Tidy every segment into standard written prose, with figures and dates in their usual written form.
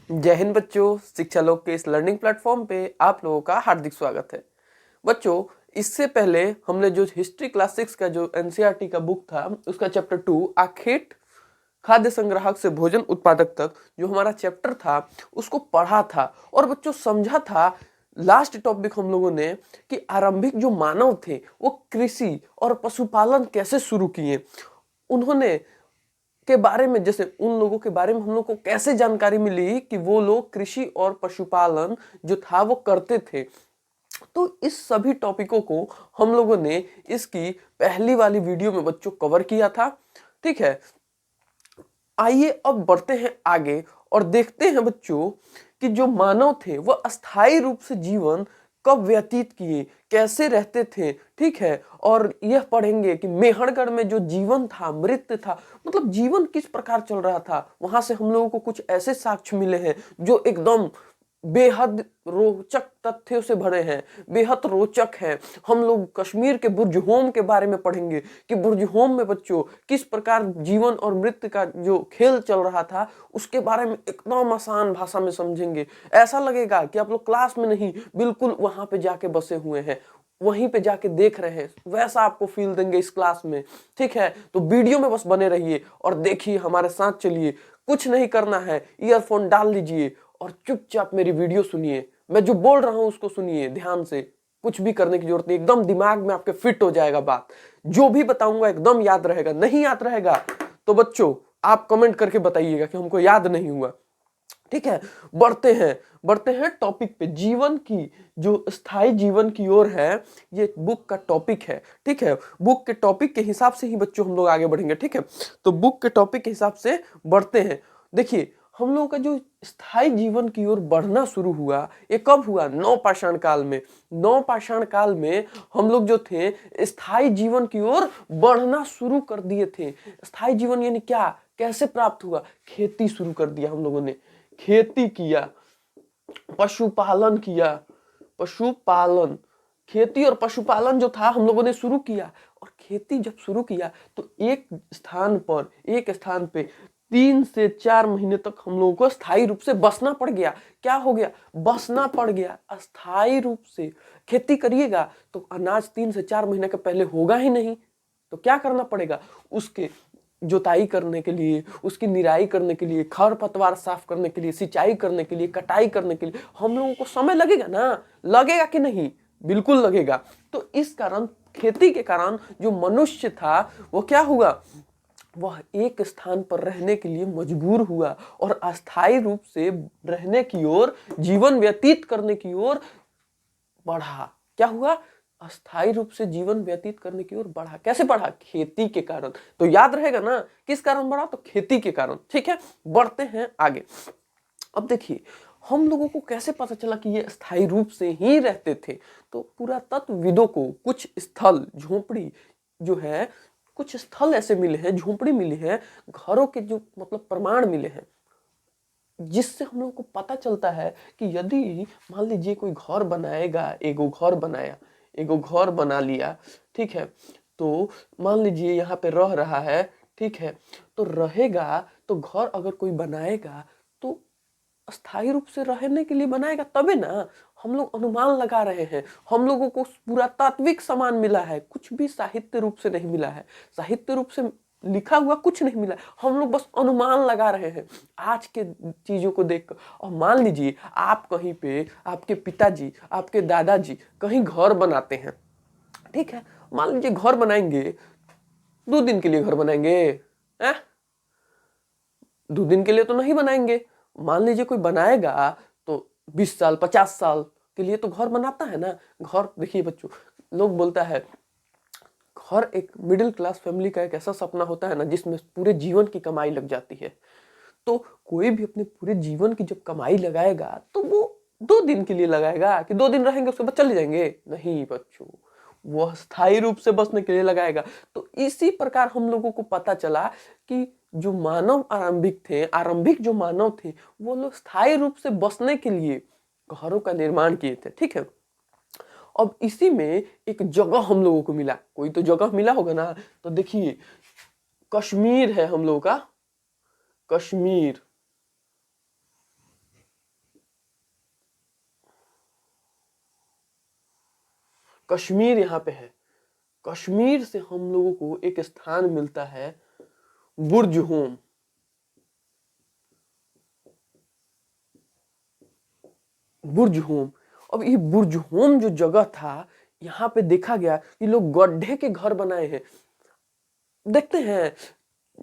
जय हिंद बच्चों, शिक्षा लोक के इस लर्निंग प्लेटफॉर्म पे आप लोगों का हार्दिक स्वागत है। बच्चों, इससे पहले हमने जो हिस्ट्री क्लास 6 का जो एनसीईआरटी का बुक था उसका चैप्टर 2 आखेट खाद्य संग्राहक से भोजन उत्पादक तक जो हमारा चैप्टर था उसको पढ़ा था और बच्चों समझा था। लास्ट टॉपिक हम लोगों ने कि आरंभिक जो मानव थे वो कृषि और पशुपालन कैसे शुरू किए, उन्होंने के बारे में, जैसे उन लोगों के बारे में हम लोग को कैसे जानकारी मिली कि वो लोग कृषि और पशुपालन जो था वो करते थे। तो इस सभी टॉपिकों को हम लोगों ने इसकी पहली वाली वीडियो में बच्चों कवर किया था। ठीक है, आइए अब बढ़ते हैं आगे और देखते हैं बच्चों कि जो मानव थे वो अस्थायी रूप से जीवन कब व्यतीत किए, कैसे रहते थे। ठीक है, और यह पढ़ेंगे कि मेहरगढ़ में जो जीवन था, मृत्यु था, मतलब जीवन किस प्रकार चल रहा था। वहां से हम लोगों को कुछ ऐसे साक्ष्य मिले हैं जो एकदम बेहद रोचक तथ्यों से भरे हैं, बेहद रोचक है। हम लोग कश्मीर के बुर्ज होम के बारे में पढ़ेंगे कि बुर्ज होम में बच्चों किस प्रकार जीवन और मृत्यु का जो खेल चल रहा था उसके बारे में एकदम आसान भाषा में समझेंगे। ऐसा लगेगा कि आप लोग क्लास में नहीं, बिल्कुल वहां पे जाके बसे हुए हैं, वहीं पे जाके देख रहे हैं, वैसा आपको फील देंगे इस क्लास में। ठीक है, तो वीडियो में बस बने रहिए और देखिए, हमारे साथ चलिए। कुछ नहीं करना है, ईयरफोन डाल लीजिए और चुपचाप मेरी वीडियो सुनिए। मैं जो बोल रहा हूं उसको सुनिए ध्यान से, कुछ भी करने की जरूरत नहीं, एकदम दिमाग में आपके फिट हो जाएगा बात। जो भी बताऊंगा एकदम याद रहेगा। नहीं याद रहेगा तो बच्चों आप कमेंट करके बताइएगा कि हमको याद नहीं हुआ। ठीक है, बढ़ते हैं टॉपिक पे। जीवन की जो स्थायी जीवन की ओर है, ये बुक का टॉपिक है। ठीक है, बुक के टॉपिक के हिसाब से ही बच्चों हम लोग आगे बढ़ेंगे। ठीक है, तो बुक के टॉपिक के हिसाब से बढ़ते हैं। देखिए, हम लोगों का जो स्थायी जीवन की ओर बढ़ना शुरू हुआ, ये कब हुआ? नवपाषाण काल में। नवपाषाण काल में हम लोग जो थे स्थायी जीवन की ओर बढ़ना शुरू कर दिए थे। स्थायी जीवन यानी क्या, कैसे प्राप्त हुआ? खेती शुरू कर दिया हम लोगों ने, खेती किया, पशुपालन किया। पशुपालन, खेती और पशुपालन जो था हम लोगों ने शुरू किया। और खेती जब शुरू किया तो एक स्थान पे 3 से 4 महीने तक हम लोगों को स्थायी रूप से बसना पड़ गया। क्या हो गया? बसना पड़ गया अस्थायी रूप से। खेती करिएगा तो अनाज 3 से 4 महीने के पहले होगा ही नहीं, तो क्या करना पड़ेगा? उसके जुताई करने के लिए, उसकी निराई करने के लिए, खरपतवार साफ करने के लिए, सिंचाई करने के लिए, कटाई करने के लिए हम लोगों को समय लगेगा ना। लगेगा कि नहीं? बिल्कुल लगेगा। तो इस कारण, खेती के कारण जो मनुष्य था वो क्या हुआ? वह एक स्थान पर रहने के लिए मजबूर हुआ और अस्थायी रूप से रहने की ओर, जीवन व्यतीत करने की ओर बढ़ा। क्या हुआ? अस्थायी रूप से जीवन व्यतीत करने की ओर बढ़ा। कैसे बढ़ा? खेती के कारण। तो याद रहेगा ना किस कारण बढ़ा? तो खेती के कारण। ठीक है, बढ़ते हैं आगे। अब देखिए, हम लोगों को कैसे पता चला कि ये अस्थायी रूप से ही रहते थे? तो पुरातत्वविदों को कुछ स्थल, झोपड़ी जो है, कुछ स्थल ऐसे मिले हैं, झोपड़ी मिली है, घरों के जो मतलब प्रमाण मिले हैं, जिससे हम लोग को पता चलता है कि यदि मान लीजिए कोई घर बनाएगा, एगो घर बनाया, एगो घर बना लिया। ठीक है, तो मान लीजिए यहाँ पे रह रहा है। ठीक है, तो रहेगा तो घर अगर कोई बनाएगा तो अस्थायी रूप से रहने के लिए बनाएगा तबे ना। हम लोग अनुमान लगा रहे हैं, हम लोगों को पूरा तात्विक सामान मिला है, कुछ भी साहित्य रूप से नहीं मिला है, साहित्य रूप से लिखा हुआ कुछ नहीं मिला। हम लोग बस अनुमान लगा रहे हैं आज के चीजों को देखकर। और मान लीजिए आप कहीं पे, आपके पिताजी, आपके दादाजी कहीं घर बनाते हैं। ठीक है, मान लीजिए घर बनाएंगे, 2 दिन के लिए घर बनाएंगे, 2 दिन के लिए तो नहीं बनाएंगे। मान लीजिए कोई बनाएगा तो 20 साल 50 साल के लिए तो घर बनाता है ना। घर देखिए बच्चों, लोग बोलता है घर एक मिडिल क्लास फैमिली का एक ऐसा सपना होता है ना जिसमें पूरे जीवन की कमाई लग जाती है। तो कोई भी अपने पूरे जीवन की जब कमाई लगाएगा तो वो 2 दिन के लिए लगाएगा कि 2 दिन रहेंगे उसके बाद चले जाएंगे? नहीं बच्चों, वो स्थायी रूप से बसने के लिए लगाएगा। तो इसी प्रकार हम लोगों को पता चला कि जो मानव आरंभिक थे, आरंभिक जो मानव थे, वो लोग स्थायी रूप से बसने के लिए घरों का निर्माण किए थे। ठीक है, अब इसी में एक जगह हम लोगों को मिला, कोई तो जगह मिला होगा ना। तो देखिए, कश्मीर है हम लोगों का, कश्मीर। कश्मीर यहाँ पे है। कश्मीर से हम लोगों को एक स्थान मिलता है बुर्ज होम। बुर्ज होम। अब ये बुर्ज होम जो जगह था, यहाँ पे देखा गया कि लोग गड्ढे के घर बनाए हैं। देखते हैं,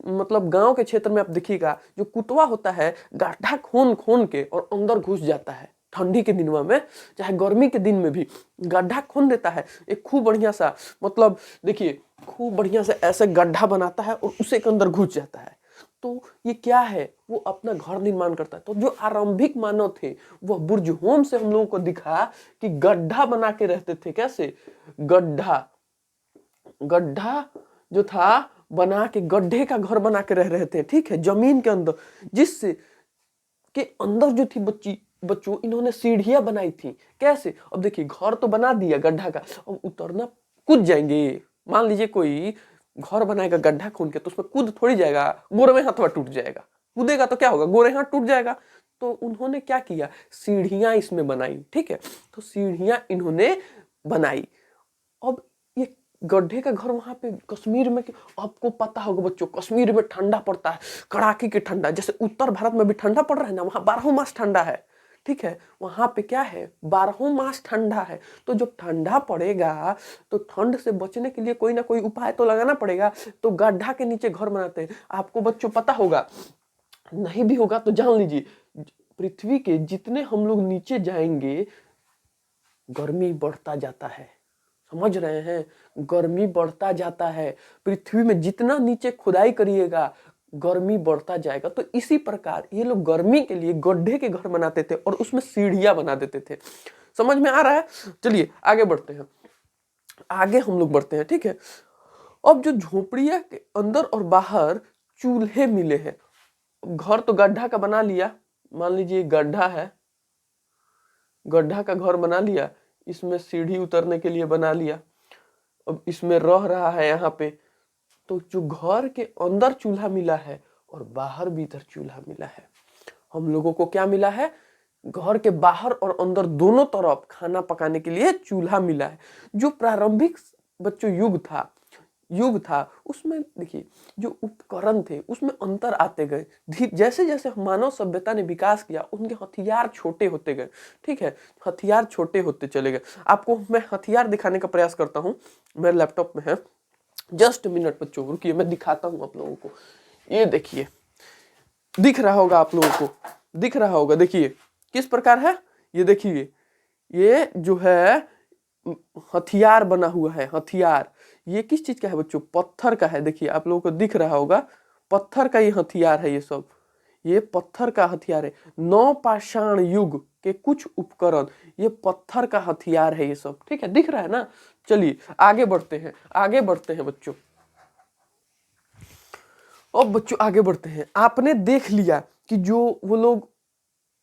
मतलब गांव के क्षेत्र में आप देखिएगा, जो कुतवा होता है गड्ढा खोन खोन के और अंदर घुस जाता है। ठंडी के दिनों में चाहे गर्मी के दिन में भी गड्ढा खोन देता है, एक खूब बढ़िया सा, मतलब देखिए खूब बढ़िया से ऐसे गड्ढा बनाता है और उसे के अंदर घुस जाता है। तो ये क्या है, वो अपना घर निर्माण करता है। तो जो आरंभिक मानव थे वह बुर्ज होम से हम लोगों को दिखा कि गड्ढा बना के रहते थे। कैसे? गड्ढा, गड्ढा जो था बना के, गड्ढे का घर बना के रह रहे थे, ठीक है, जमीन के अंदर, जिससे के अंदर जो थी बच्चों इन्होंने सीढ़ियां बनाई थी। कैसे? अब देखिए घर तो बना दिया गड्ढा का, अब उतरना, कूद जाएंगे। मान लीजिए कोई घर बनाएगा गड्ढा खोन के, तो उसमें कूद थोड़ी जाएगा, गोरे में हाथ टूट जाएगा। कूदेगा तो क्या होगा, गोरे हाथ टूट जाएगा। तो उन्होंने क्या किया, सीढ़ियां इसमें बनाई, ठीक है। तो सीढ़ियां इन्होंने बनाई। अब ये गड्ढे का घर वहां पे कश्मीर में, आपको पता होगा बच्चों, कश्मीर में ठंडा पड़ता है, कड़ाके की ठंडा। जैसे उत्तर भारत में भी ठंडा पड़ रहा है ना, वहां 12 मास ठंडा है, ठीक है। वहां पे क्या है, 12 मास ठंडा है। तो जब ठंडा पड़ेगा तो ठंड से बचने के लिए कोई ना कोई उपाय तो लगाना पड़ेगा। तो गड्ढा के नीचे घर बनाते हैं। आपको बच्चों पता होगा, नहीं भी होगा तो जान लीजिए, पृथ्वी के जितने हम लोग नीचे जाएंगे गर्मी बढ़ता जाता है। समझ रहे हैं, गर्मी बढ़ता जाता है। पृथ्वी में जितना नीचे खुदाई करिएगा गर्मी बढ़ता जाएगा। तो इसी प्रकार ये लोग गर्मी के लिए गड्ढे के घर बनाते थे और उसमें सीढ़ियां बना देते थे। समझ में आ रहा है? चलिए आगे बढ़ते हैं, आगे हम लोग बढ़ते हैं, ठीक है। अब जो झोपड़िया के अंदर और बाहर चूल्हे मिले हैं। घर तो गड्ढा का बना लिया, मान लीजिए गड्ढा है, गड्ढा का घर बना लिया, इसमें सीढ़ी उतरने के लिए बना लिया, अब इसमें रह रहा है यहाँ पे। तो जो घर के अंदर चूल्हा मिला है और बाहर भी इधर चूल्हा मिला है। हम लोगों को क्या मिला है, घर के बाहर और अंदर दोनों तरफ खाना पकाने के लिए चूल्हा मिला है। जो प्रारंभिक बच्चों युग था उसमें देखिए जो उपकरण थे उसमें अंतर आते गए। जैसे जैसे मानव सभ्यता ने विकास किया उनके हथियार छोटे होते गए, ठीक है, हथियार छोटे होते चले गए। आपको मैं हथियार दिखाने का प्रयास करता हूँ, मेरे लैपटॉप में है, जस्ट मिनट बच्चों रुकिए, मैं दिखाता हूँ आप लोगों को। ये देखिए, दिख रहा होगा आप लोगों को, दिख रहा होगा, देखिए किस प्रकार है। ये देखिए, ये जो है हथियार बना हुआ है। हथियार ये किस चीज का है बच्चों, पत्थर का है। देखिए आप लोगों को दिख रहा होगा, पत्थर का ये हथियार है। ये सब ये पत्थर का हथियार है। नवपाषाण युग के कुछ उपकरण ये पत्थर का हथियार है ये सब, ठीक है, दिख रहा है ना। चलिए आगे बढ़ते हैं, आगे बढ़ते हैं बच्चों। अब बच्चों आगे बढ़ते हैं। आपने देख लिया कि जो वो लोग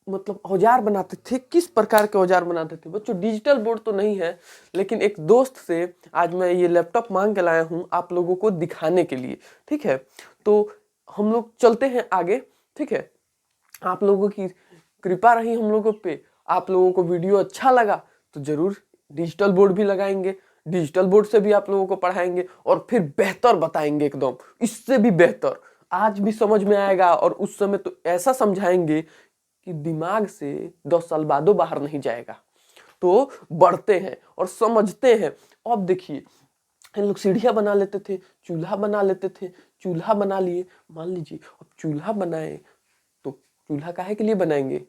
मतलब औजार बनाते थे, किस प्रकार के औजार बनाते थे बच्चों। डिजिटल बोर्ड तो नहीं है, लेकिन एक दोस्त से आज मैं ये लैपटॉप मांग के लाया हूं आप लोगों को दिखाने के लिए, ठीक है। तो हम लोग चलते हैं आगे, ठीक है। आप लोगों की कृपा रही हम लोगों पे, आप लोगों को वीडियो अच्छा लगा तो जरूर डिजिटल बोर्ड भी लगाएंगे, डिजिटल बोर्ड से भी आप लोगों को पढ़ाएंगे और फिर बेहतर बताएंगे, एकदम इससे भी बेहतर। आज भी समझ में आएगा और उस समय तो ऐसा समझाएंगे कि दिमाग से 10 साल बादो बाहर नहीं जाएगा। तो बढ़ते हैं और समझते हैं। अब देखिए इन लोग सीढ़ियां बना लेते थे, चूल्हा बना लेते थे, चूल्हा बना लिए। मान लीजिए अब चूल्हा बनाए तो चूल्हा काहे के लिए बनाएंगे,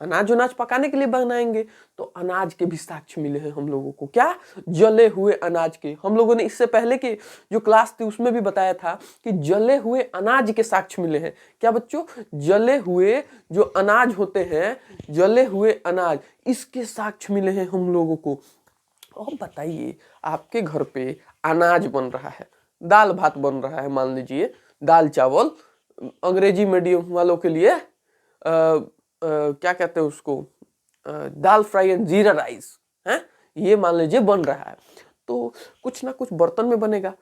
अनाज उनाज पकाने के लिए बनाएंगे। तो अनाज के भी साक्ष्य मिले हैं हम लोगों को, क्या, जले हुए अनाज के। हम लोगों ने इससे पहले के जो क्लास थी उसमें भी बताया था कि जले हुए अनाज के साक्ष्य मिले हैं। क्या बच्चों, जले हुए जो अनाज होते हैं, जले हुए अनाज, इसके साक्ष्य मिले हैं हम लोगों को। अब बताइए आपके घर पे अनाज बन रहा है, दाल भात बन रहा है, मान लीजिए दाल चावल, अंग्रेजी मीडियम वालों के लिए क्या कहते हैं उसको, दाल फ्राई एंड जीरा राइस है, ये मान लीजिए बन रहा है। तो कुछ ना कुछ बर्तन में बनेगा,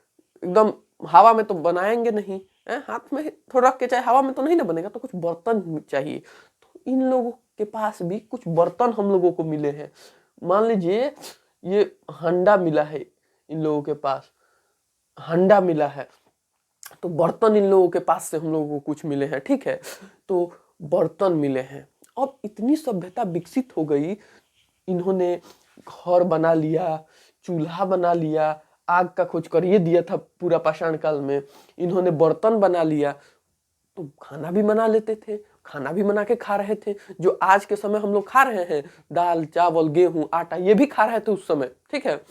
एकदम हवा में तो बनाएंगे नहीं है, हाथ में थोड़ा रख के, चाहे हवा में तो नहीं ना बनेगा, तो कुछ बर्तन चाहिए। तो इन लोगों के पास भी कुछ बर्तन हम लोगों को मिले हैं। मान लीजिए ये हंडा मिला है इन लोगों के पास, हंडा मिला है। तो बर्तन इन लोगों के पास से हम लोगों को कुछ मिले हैं, ठीक है। तो बर्तन मिले हैं। अब इतनी सभ्यता विकसित हो गई, इन्होंने घर बना लिया, चूल्हा बना लिया, आग का खोज कर ये दिया था पूरा पाषाण काल में, इन्होंने बर्तन बना लिया, तो खाना भी बना लेते थे, खाना भी बना के खा रहे थे। जो आज के समय हम लोग खा रहे हैं, दाल चावल गेहूं आटा, ये भी खा रहे थे उस समय, ठीक है।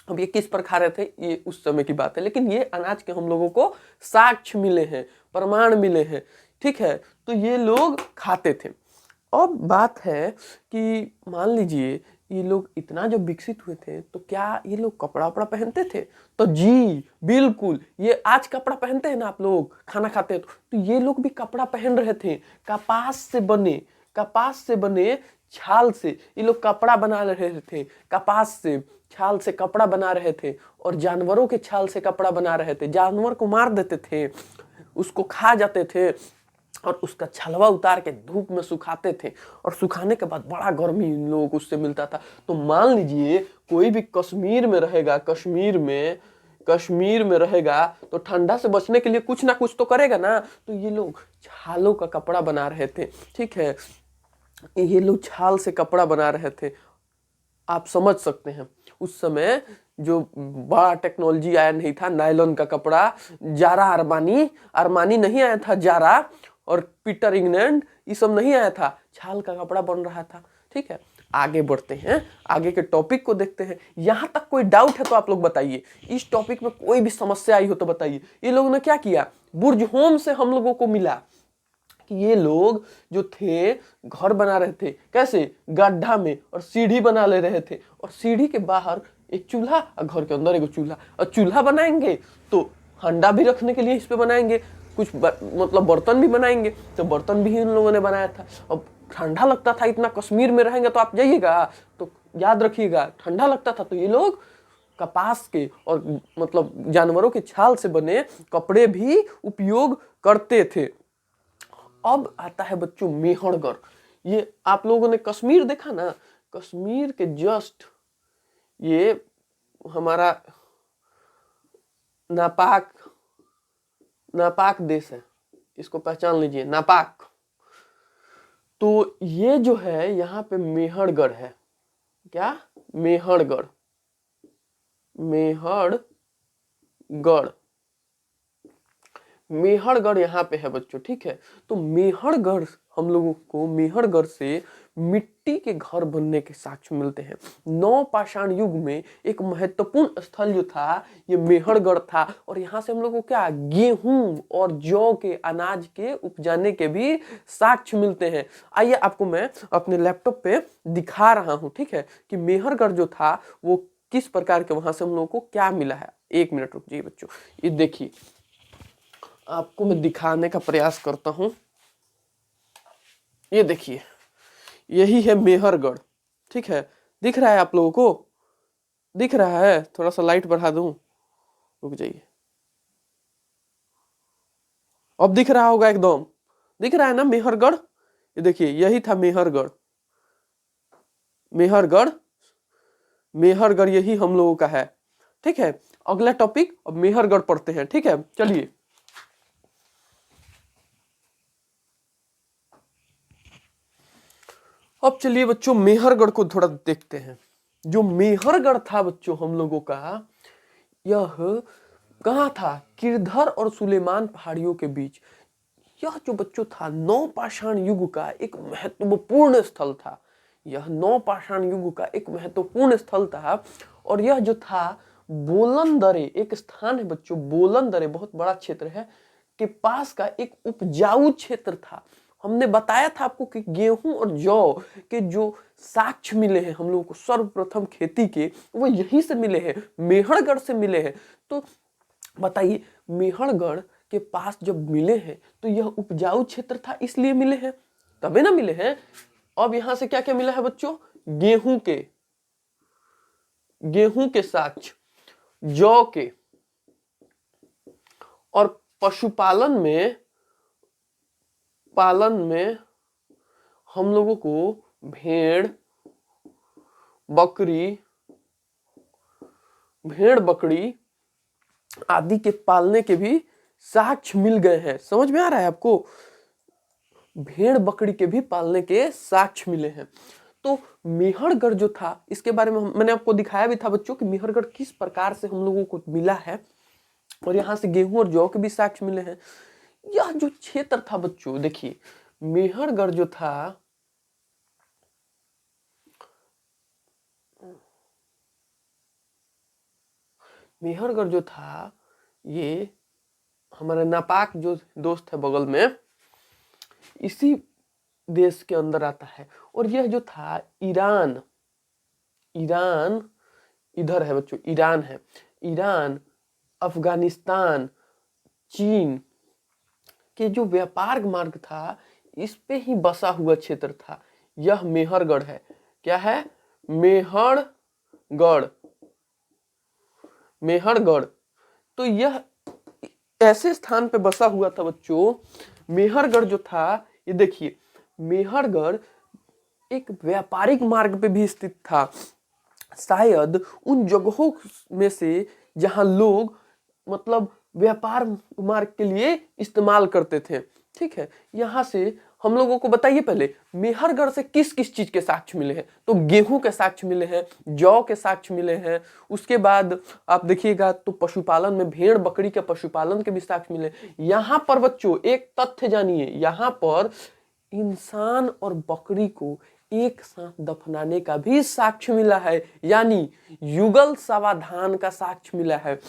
अब ये किस पर खा रहे थे, ये उस समय की बात है, लेकिन ये अनाज के हम लोगों को साक्ष्य मिले हैं, प्रमाण मिले हैं, ठीक है। तो ये लोग खाते थे। अब बात है कि मान लीजिए ये लोग इतना जब विकसित हुए थे, तो क्या ये लोग कपड़ा वपड़ा पहनते थे? तो जी बिल्कुल, ये आज कपड़ा पहनते हैं ना आप लोग, खाना खाते हैं तो ये लोग भी कपड़ा पहन रहे थे। कपास से बने छाल से ये लोग कपड़ा बना रहे थे, कपास से छाल से कपड़ा बना रहे थे, और जानवरों के छाल से कपड़ा बना रहे थे। जानवर को मार देते थे, उसको खा जाते थे, और उसका छलवा उतार के धूप में सुखाते थे, और सुखाने के बाद बड़ा गर्मी इन लोगों को उससे मिलता था। तो मान लीजिए कोई भी कश्मीर में रहेगा, कश्मीर में रहेगा, तो ठंडा से बचने के लिए कुछ ना कुछ तो करेगा ना। तो ये लोग छालों का कपड़ा बना रहे थे, ठीक है। ये लोग छाल से कपड़ा बना रहे थे। आप समझ सकते हैं उस समय जो बड़ा टेक्नोलॉजी आया नहीं था, नायलॉन का कपड़ा, जारा अरमानी नहीं आया था, जारा और पीटर इंग्लैंड ये सब नहीं आया था, छाल का कपड़ा बन रहा था, ठीक है। आगे बढ़ते हैं, आगे के टॉपिक को देखते हैं। यहां तक कोई डाउट है तो आप लोग बताइए, इस टॉपिक में कोई भी समस्या आई हो तो बताइए। ये लोगों ने क्या किया, बुर्ज होम से हम लोगों को मिला कि ये लोग जो थे घर बना रहे थे, कैसे, गड्ढा में, और सीढ़ी बना ले रहे थे, और सीढ़ी के बाहर एक चूल्हा और घर के अंदर एक चूल्हा, और चूल्हा बनाएंगे तो हंडा भी रखने के लिए इस पे बनाएंगे, कुछ मतलब बर्तन भी बनाएंगे, तो बर्तन भी इन लोगों ने बनाया था। अब ठंडा लगता था इतना, कश्मीर में रहेंगे तो आप जाइएगा तो याद रखिएगा ठंडा लगता था, तो ये लोग कपास के और मतलब जानवरों के छाल से बने कपड़े भी उपयोग करते थे। अब आता है बच्चों मेहरगढ़। ये आप लोगों ने कश्मीर देखा ना, कश्मीर के जस्ट ये हमारा नापाक नापाक देश है, इसको पहचान लीजिए, नापाक। तो ये जो है यहाँ पे मेहरगढ़ है, क्या, मेहरगढ़, मेहरगढ़, मेहरगढ़ यहाँ पे है बच्चों, ठीक है। तो मेहरगढ़ हम लोगों को, मेहरगढ़ से मिट्टी के घर बनने के साक्ष्य मिलते हैं। नवपाषाण युग में एक महत्वपूर्ण स्थल जो था ये मेहरगढ़ था, और यहाँ से हम लोग को क्या, गेहूं और जौ के अनाज के उपजाने के भी साक्ष्य मिलते हैं। आइए आपको मैं अपने लैपटॉप पे दिखा रहा हूँ, ठीक है, कि मेहरगढ़ जो था वो किस प्रकार के, वहां से हम लोग को क्या मिला है। 1 मिनट रुक जाइए बच्चों, ये देखिए आपको मैं दिखाने का प्रयास करता हूं। ये देखिए यही है मेहरगढ़, ठीक है। दिख रहा है आप लोगों को, दिख रहा है, थोड़ा सा लाइट बढ़ा दूं, रुक जाइए, अब दिख रहा होगा, एकदम दिख रहा है ना मेहरगढ़। ये देखिए यही था मेहरगढ़, मेहरगढ़, मेहरगढ़ यही हम लोगों का है, ठीक है। अगला टॉपिक अब मेहरगढ़ पढ़ते हैं, ठीक है, चलिए। अब चलिए बच्चों मेहरगढ़ को थोड़ा देखते हैं। जो मेहरगढ़ था बच्चों हम लोगों का, यह कहाँ था, किरधर और सुलेमान पहाड़ियों के बीच। यह जो बच्चों था नवपाषाण युग का एक महत्वपूर्ण स्थल था। यह नवपाषाण युग का एक महत्वपूर्ण स्थल था, और यह जो था बोलन दरे, एक स्थान है बच्चों, बोलन दरे बहुत बड़ा क्षेत्र है, के पास का एक उपजाऊ क्षेत्र था। हमने बताया था आपको कि गेहूं और जौ के जो साक्ष्य मिले हैं हम लोगों को सर्वप्रथम खेती के, वो यहीं से मिले हैं, मेहरगढ़ से मिले हैं। तो बताइए मेहरगढ़ के पास जब मिले हैं तो यह उपजाऊ क्षेत्र था इसलिए मिले हैं, तबे ना मिले हैं। अब यहां से क्या क्या मिला है बच्चों, गेहूं के साक्ष्य, जौ के, और पशुपालन में हम लोगों को भेड़, बकरी, भेड़ बकरी आदि के पालने के भी साक्ष्य मिल गए हैं। समझ में आ रहा है आपको? भेड़ बकरी के भी पालने के साक्ष्य मिले हैं। तो मेहरगढ़ जो था, इसके बारे में मैंने आपको दिखाया भी था बच्चों कि मेहरगढ़ किस प्रकार से हम लोगों को मिला है, और यहाँ से गेहूं और जौ के भी साक्ष्य मिले हैं। यह जो क्षेत्र था बच्चों, देखिए मेहरगढ़ जो था, मेहरगढ़ जो था, ये हमारे नापाक जो दोस्त है बगल में, इसी देश के अंदर आता है। और यह जो था ईरान, ईरान इधर है बच्चों, ईरान है, ईरान, अफगानिस्तान, चीन के जो व्यापार मार्ग था, इस पे ही बसा हुआ क्षेत्र था। यह मेहरगढ़ है। क्या है? मेहरगढ़, मेहरगढ़। तो यह ऐसे स्थान पे बसा हुआ था बच्चों। मेहरगढ़ जो था, ये देखिए मेहरगढ़ एक व्यापारिक मार्ग पे भी स्थित था। शायद उन जगहों में से जहां लोग मतलब व्यापार मार्ग के लिए इस्तेमाल करते थे। ठीक है, यहां से हम लोगों को बताइए पहले मेहरगढ़ से किस किस चीज के साक्ष्य मिले हैं। तो गेहूं के साक्ष्य मिले हैं, जौ के साक्ष्य मिले हैं, उसके बाद आप देखिएगा तो पशुपालन में भेड़ बकरी के पशुपालन के भी साक्ष्य मिले। यहां पर बच्चों एक तथ्य जानिए, यहां पर इंसान और बकरी को एक साथ दफनाने का भी साक्ष्य मिला है, यानी युगल सावधान का साक्ष्य मिला है।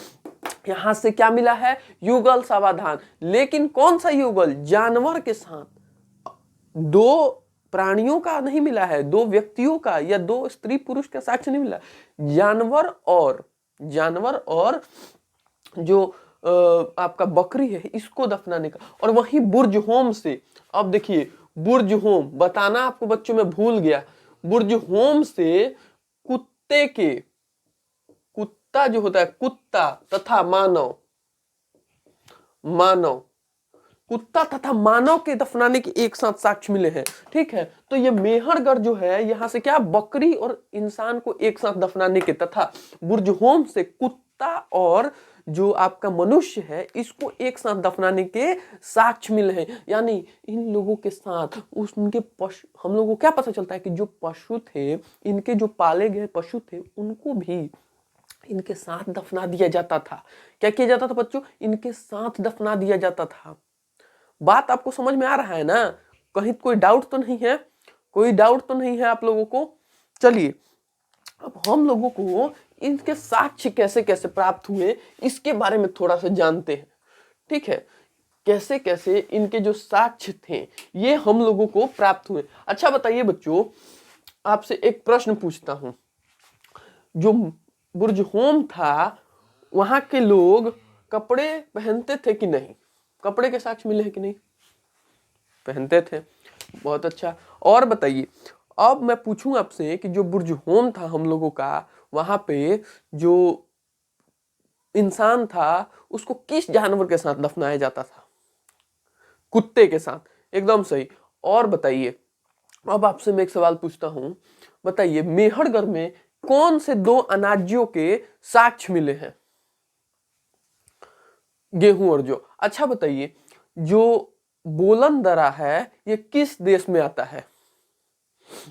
यहां से क्या मिला है? युगल सावधान। लेकिन कौन सा युगल? जानवर के साथ, दो प्राणियों का नहीं मिला है, दो व्यक्तियों का या दो स्त्री पुरुष का साक्ष्य नहीं मिला। जानवर और जो आपका बकरी है, इसको दफनाने का। और वही बुर्ज होम से, अब देखिए बुर्ज होम बताना आपको बच्चों में भूल गया, बुर्ज होम से कुत्ते के, कुत्ता जो होता है, कुत्ता तथा मानव, मानव, कुत्ता तथा मानव के दफनाने के एक साथ साक्ष्य मिले हैं। ठीक है, तो ये मेहरगढ़ जो है, यहां से क्या बकरी और इंसान को एक साथ दफनाने के, तथा बुर्ज होम से कुत्ता और जो आपका मनुष्य है इसको एक साथ दफनाने के साक्ष्य मिले हैं। यानी इन लोगों के साथ उनके पशु, हम लोगों को क्या पता चलता है कि जो पशु थे, इनके जो पाले गए पशु थे, उनको भी इनके साथ दफना दिया जाता था। क्या किया जाता था बच्चों? इनके साथ दफना दिया जाता था। बात आपको समझ में आ रहा है ना? कहीं कोई डाउट तो नहीं है? कोई डाउट तो नहीं है आप लोगों को? चलिए अब हम लोगों को इनके साक्ष्य कैसे कैसे प्राप्त हुए इसके बारे में थोड़ा सा जानते हैं। ठीक है, कैसे कैसे इनके जो साक्ष्य थे ये हम लोगों को प्राप्त हुए। अच्छा बताइए बच्चों, आपसे एक प्रश्न पूछता हूं, जो बुर्ज होम था वहां के लोग कपड़े पहनते थे कि नहीं? कपड़े के साक्ष्य मिले हैं कि नहीं? पहनते थे। बहुत अच्छा। और बताइए, अब मैं पूछूं आपसे कि जो बुर्ज होम था हम लोगों का, वहां पे जो इंसान था उसको किस जानवर के साथ दफनाया जाता था? कुत्ते के साथ। एकदम सही। और बताइए, अब आपसे मैं एक सवाल पूछता हूं, बताइए मेहरगढ़ में कौन से दो अनाज्यों के साक्ष्य मिले हैं? गेहूं और जौ। अच्छा बताइए, जो बोलन दरा है ये किस देश में आता है?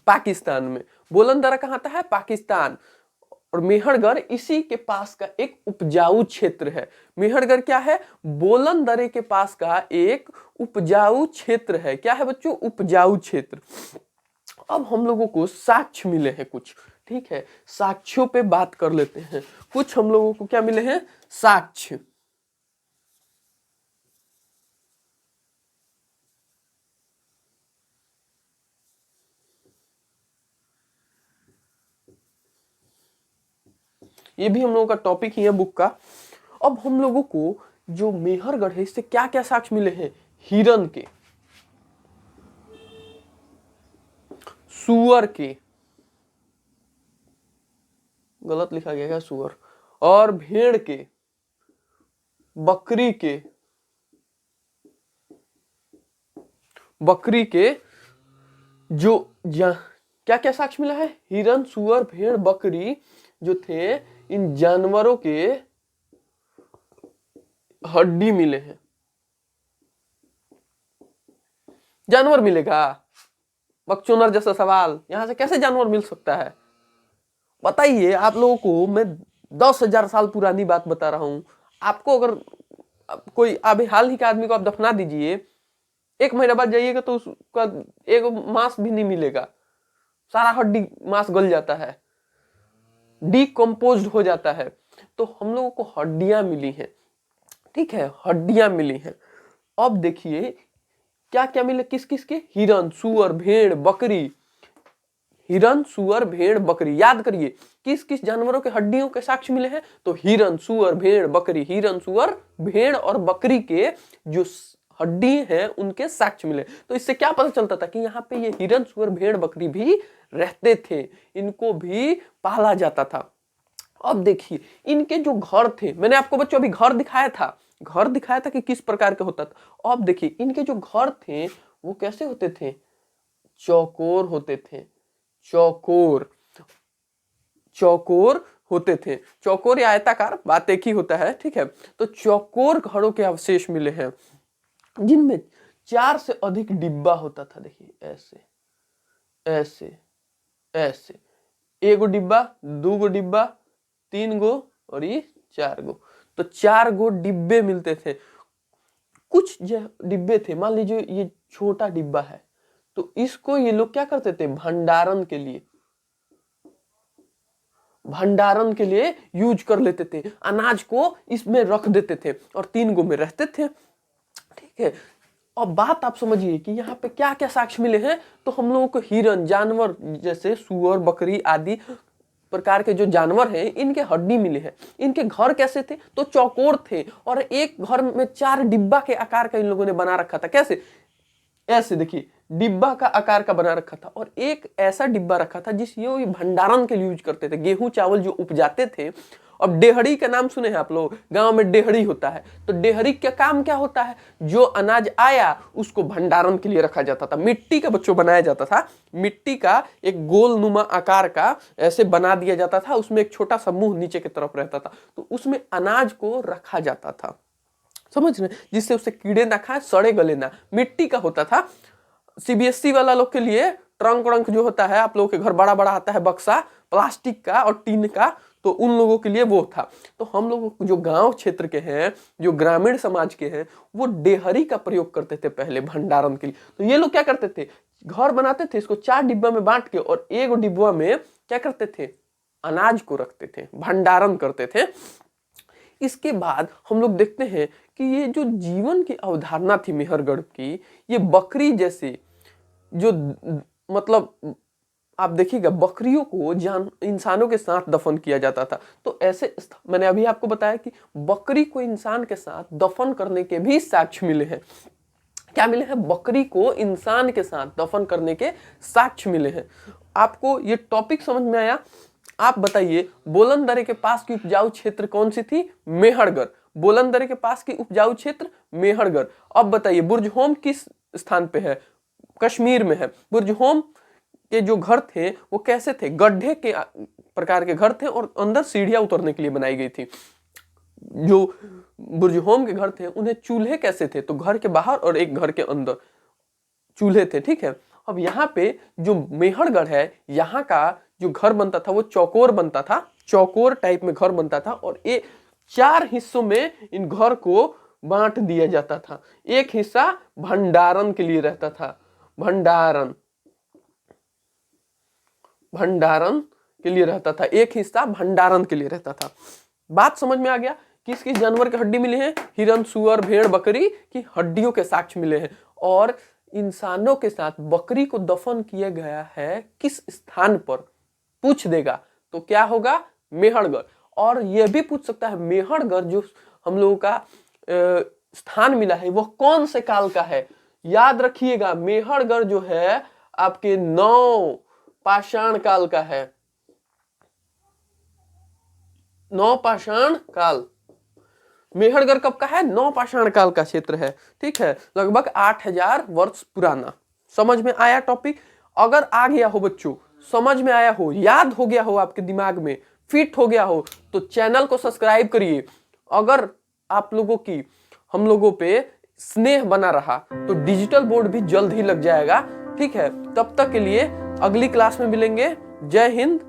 पाकिस्तान में। बोलन दरा कहां आता है? पाकिस्तान। और मेहरगढ़ इसी के पास का एक उपजाऊ क्षेत्र है। मेहरगढ़ क्या है? बोलन दरे के पास का एक उपजाऊ क्षेत्र है। क्या है बच्चों? उपजाऊ क्षेत्र। अब हम लोगों को साक्ष्य मिले हैं कुछ। ठीक है, साक्ष्यों पे बात कर लेते हैं। कुछ हम लोगों को क्या मिले हैं? साक्ष्य। ये भी हम लोगों का टॉपिक ही है बुक का। अब हम लोगों को जो मेहरगढ़ है इससे क्या क्या साक्ष्य मिले हैं? हिरन के, सुअर के, गलत लिखा गया है सुअर, और भेड़ के, बकरी के, बकरी के जो क्या क्या साक्ष्य मिला है? हिरन, सुअर, भेड़, बकरी जो थे इन जानवरों के हड्डी मिले हैं। जानवर मिलेगा? बकचोदर जैसा सवाल, यहां से कैसे जानवर मिल सकता है? बताइए। आप लोगों को मैं 10,000 साल पुरानी बात बता रहा हूं। आपको अगर कोई अभी हाल ही के आदमी को आप दफना दीजिए, 1 महीना बाद जाइएगा तो उसका एक मांस भी नहीं मिलेगा, सारा हड्डी मांस गल जाता है, डिकम्पोज्ड हो जाता है। तो हम लोगों को हड्डियां मिली हैं, ठीक है, हड्डियां मिली हैं। अब देखिए क्या क्या मिले, किस किस के? हिरन, सुअर, भेड़, बकरी। हिरन, सुअर, भेड़, बकरी। याद करिए किस किस जानवरों के हड्डियों के साक्ष्य मिले हैं? तो हिरन, सुअर, भेड़, बकरी। हिरन, सुअर, भेड़ और बकरी के जो हड्डी हैं उनके साक्ष्य मिले। तो इससे क्या पता चलता था कि यहाँ पे ये हिरन, सुअर, भेड़, बकरी भी रहते थे, इनको भी पाला जाता था। अब देखिए इनके जो घर थे, मैंने आपको बच्चों अभी घर दिखाया था कि किस प्रकार के होता था। अब देखिए इनके जो घर थे वो कैसे होते थे? चौकोर होते थे। चौकोर होते थे। चौकोर या आयताकार, बात एक ही होता है, ठीक है। तो चौकोर घरों के अवशेष मिले हैं जिनमें 4 से अधिक डिब्बा होता था। देखिए ऐसे ऐसे ऐसे, 1 गो डिब्बा, 2 गो डिब्बा, 3 गो और ये 4 गो। तो 4 गो डिब्बे मिलते थे। कुछ डिब्बे थे, मान लीजिए ये छोटा डिब्बा है, तो इसको ये लोग क्या करते थे? भंडारण के लिए यूज कर लेते थे। अनाज को इसमें रख देते थे और 3 गो में रहते थे, ठीक है। अब बात आप समझिए कि यहाँ पे क्या क्या साक्ष्य मिले हैं। तो हम लोगों को हिरन, जानवर जैसे सुअर, बकरी आदि प्रकार के जो जानवर हैं इनके हड्डी मिले हैं। इनके घर कैसे थे? तो चौकोर थे और एक घर में 4 डिब्बा के आकार का इन लोगों ने बना रखा था। कैसे? ऐसे देखिए, डिब्बा का आकार का बना रखा था और एक ऐसा डिब्बा रखा था जिसे भंडारण के लिए यूज करते थे। गेहूं चावल जो उपजाते थे। अब डेहरी का नाम सुने हैं आप लोग? गांव में डेहरी होता है। तो डेहरी का काम क्या होता है? जो अनाज आया उसको भंडारण के लिए रखा जाता था। मिट्टी का बच्चों बनाया जाता था, मिट्टी का एक गोल नुमा आकार का ऐसे बना दिया जाता था, उसमें एक छोटा सा मुंह नीचे की तरफ रहता था, तो उसमें अनाज को रखा जाता था, समझ रहे? जिससे उससे कीड़े ना खाए, सड़े गले ना। मिट्टी का होता था। सीबीएसई वाला लोग के लिए ट्रंक व्रंक जो होता है, आप लोगों के घर बड़ा बड़ा आता है बक्सा, प्लास्टिक का और टीन का, तो उन लोगों के लिए वो था। तो हम लोग जो गांव क्षेत्र के हैं, जो ग्रामीण समाज के हैं, वो डेहरी का प्रयोग करते थे पहले भंडारण के लिए। तो ये लोग क्या करते थे? घर बनाते थे, इसको 4 डिब्बा में बांट के, और 1 डिब्बा में क्या करते थे? अनाज को रखते थे, भंडारण करते थे। इसके बाद हम लोग देखते हैं कि ये जो जीवन की अवधारणा थी मेहरगढ़ की, ये बकरी जैसे जो मतलब आप देखिएगा बकरियों को इंसानों के साथ दफन किया जाता था। तो ऐसे मैंने अभी आपको बताया कि बकरी को इंसान के साथ दफन करने के भी साक्ष्य मिले हैं। क्या मिले हैं? बकरी को इंसान के साथ दफन करने के साक्ष्य मिले हैं। आपको ये टॉपिक समझ में आया? आप बताइए, बोलंदरे के पास की उपजाऊ क्षेत्र कौन सी थी? मेहरगढ़। बोलंदरे के पास की उपजाऊ क्षेत्र मेहरगढ़। अब बताइए बुर्जहोम किस स्थान पे है? कश्मीर में है। बुर्जहोम के जो घर थे वो कैसे थे? गड्ढे के प्रकार के घर थे और अंदर सीढ़ियां उतरने के लिए बनाई गई थी। जो बुर्जहोम के घर थे उन्हें चूल्हे कैसे थे? तो घर के बाहर और एक घर के अंदर चूल्हे थे, ठीक है। अब यहाँ पे जो मेहरगढ़ है, यहाँ का जो घर बनता था वो चौकोर बनता था, चौकोर टाइप में घर बनता था, और ये 4 हिस्सों में इन घर को बांट दिया जाता था। एक हिस्सा भंडारण के लिए रहता था, भंडारण के लिए रहता था, एक हिस्सा भंडारण के लिए रहता था। बात समझ में आ गया? किस किस जानवर की हड्डी मिली है? हिरन, सुअर, भेड़, बकरी की हड्डियों के साक्ष्य मिले हैं। और इंसानों के साथ बकरी को दफन किया गया है किस स्थान पर? पूछ देगा तो क्या होगा? मेहरगढ़। और यह भी पूछ सकता है मेहरगढ़ जो हम लोगों का स्थान मिला है वह कौन से काल का है? याद रखिएगा मेहरगढ़ जो है आपके 9 पाषाण काल का है। 9 पाषाण काल। मेहरगढ़ कब का है? 9 पाषाण काल का क्षेत्र है, ठीक है। लगभग 8000 वर्ष पुराना। समझ में आया टॉपिक? अगर आ गया हो बच्चों, समझ में आया हो, याद हो गया हो आपके दिमाग में, फिट हो गया हो तो चैनल को सब्सक्राइब करिए। अगर आप लोगों की हम लोगों पे स्नेह बना रहा तो डिजिटल बोर्ड भी जल्द ही लग जाएगा। ठीक है, तब तक के लिए अगली क्लास में मिलेंगे। जय हिंद,